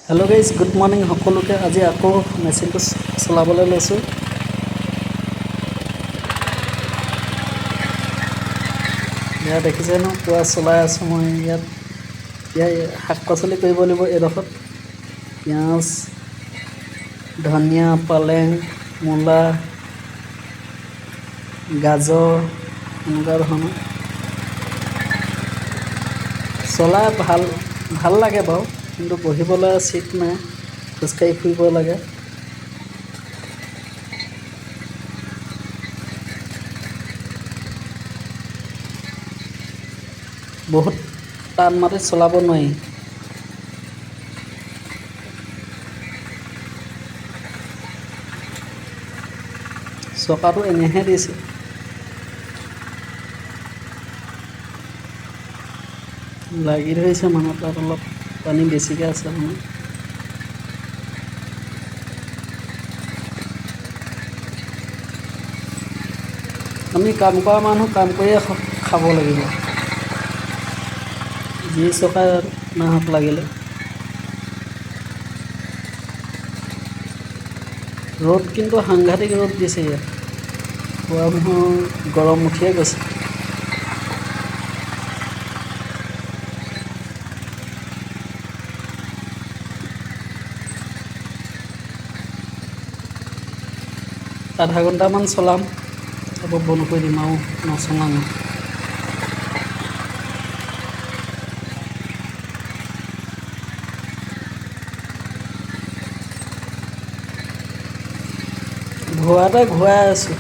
Hello' guys good morning সকলোকে। আজি আকৌ মেচিনটো চলাবলৈ লৈছোঁ। ইয়াত দেখিছে ন, পুৰা চলাই আছোঁ মই। ইয়াত শাক পাচলি কৰিব লাগিব। এইডোখৰত পিঁয়াজ, ধনিয়া, পালেং, মূলা, গাজৰ, এনেকুৱা ধৰণৰ চলাই ভাল লাগে বাৰু, কিন্তু বহিবলৈ চিট নাই, খোজকাঢ়ি ফুৰিব লাগে। বহুত টান মাটিত চলাব নোৱাৰি। চকাটো এনেহে দিছে। লাগি ধৰিছে মানে, তাত অলপ পানী বেছিকৈ আছে মানে। আমি কাম কৰা মানুহ কাম কৰিয়ে খাব লাগিব, যি চকাই নাহক লাগিলে। ৰ'দ কিন্তু সাংঘাতিক ৰ'দ দিছে ইয়াত। পুৱা মোৰ গৰম উঠিয়ে গৈছে। আধা ঘণ্টামান চলাম, তাৰপৰা বন্ধ কৰি দিম আৰু নচলাম। ঘূৰাতে ঘূৰাই আছোঁ।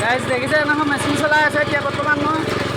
গাইজ দেখিছে নহয়, মেচিন চলাই আছে এতিয়া বৰ্তমান মই।